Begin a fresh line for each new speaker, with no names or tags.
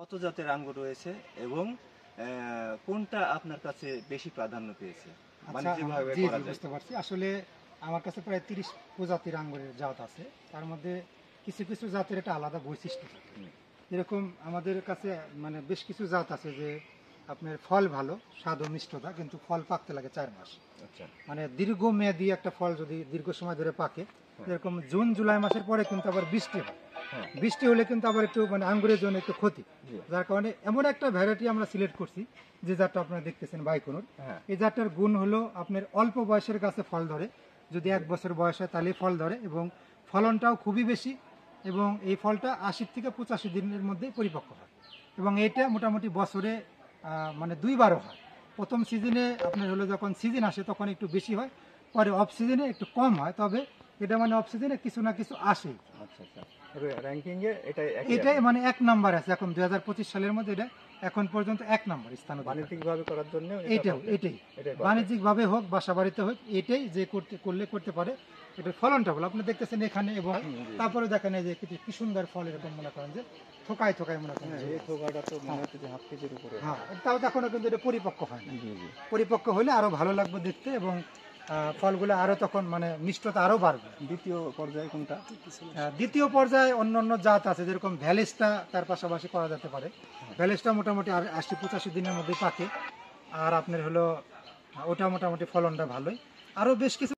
কত জাতের আঙ্গুর রয়েছে এবং কোনটা আপনার কাছে বেশি প্রাধান্য পেয়েছে? বাণিজ্যিকভাবে
জি
করা
জি
যায়।
বুঝতে পারছি। আসলে আমার কাছে প্রায় 30 প্রজাতির আঙ্গুরের জাত আছে। তার মধ্যে কিছু কিছু জাতের একটা আলাদা বৈশিষ্ট্য থাকে।
হুম।
এরকম আমাদের কাছে মানে বেশ কিছু জাত আছে যে আপনার ফল ভালো, স্বাদ ও মিষ্টতা, কিন্তু ফল পাকতে লাগে 4 মাস।
আচ্ছা।
মানে দীর্ঘমেয়াদী একটা ফল যদি দীর্ঘ সময় ধরে পাকে, যেরকম জুন জুলাই মাসের পরে কিন্তু আবার বৃষ্টি হয়।
হ্যাঁ।
বৃষ্টি হলে কিন্তু আবার একটু মানে আঙ্গুরের জন্য একটু ক্ষতি।
জি।
যার কারণে এমন একটা ভ্যারাইটি আমরা সিলেক্ট করছি যে জাতটা আপনারা দেখতেছেন বাইকোনোর।
হ্যাঁ।
এই জাতটার গুণ হলো আপনার অল্প বয়সের গাছে ফল ধরে, যদি 1 বছর বয়স হয় তাহলেই ফল ধরে, এবং ফলনটাও খুবই বেশি, এবং এই ফলটা 80 থেকে 85 দিনের মধ্যেই পরিপক্ক হয়। এবং এটা মোটামুটি বছরে মানে 2 বারও হয়। প্রথম সিজনে আপনার হলো যখন সিজন আসে তখন একটু বেশি হয়, পরে অফ সিজনে একটু কম হয়, তবে এটা মানে অফ সিজনে কিছু না কিছু আসেই।
আচ্ছা আচ্ছা। র্যাঙ্কিং এ এটাই
এটাই মানে 1 নাম্বার আছে এখন 2025 সালের মধ্যে, এটা এখন পর্যন্ত 1 নাম্বার স্থান অধিকার করে।
বাণিজ্যিকভাবে করার জন্য
এটাই বাণিজ্যিক ভাবে হোক বাসা বাড়িতে হোক, এটাই যে করতে পারে। এটা ফলনটা ভালো আপনি দেখতেছেন এখানে, এবং তারপরে দেখেন এই যে কি সুন্দর ফল, এরকম মনে করেন যে থোকায় থোকায় মনে করেন যে
এই থোকাটা তো মনে হচ্ছে যে হাফ কেজির উপরে।
হ্যাঁ, তাও এখনো কিন্তু এটা পরিপক্ক হয় না।
জি জি।
পরিপক্ক হলে আরো ভালো লাগবে দেখতে, এবং ফলগুলো আরো তখন মানে মিষ্টতা আরো বাড়বে।
দ্বিতীয় পর্যায়ে কোনটা?
দ্বিতীয় পর্যায়ে অন্য জাত আছে, যেরকম ভ্যালেসটা তার পাশাপাশি করা যেতে পারে। ভ্যালেসটা মোটামুটি আর 80-85 দিনের মধ্যে পাকে, আর আপনার হলো ওটা মোটামুটি ফলনটা ভালোই। আরো বেশ কিছু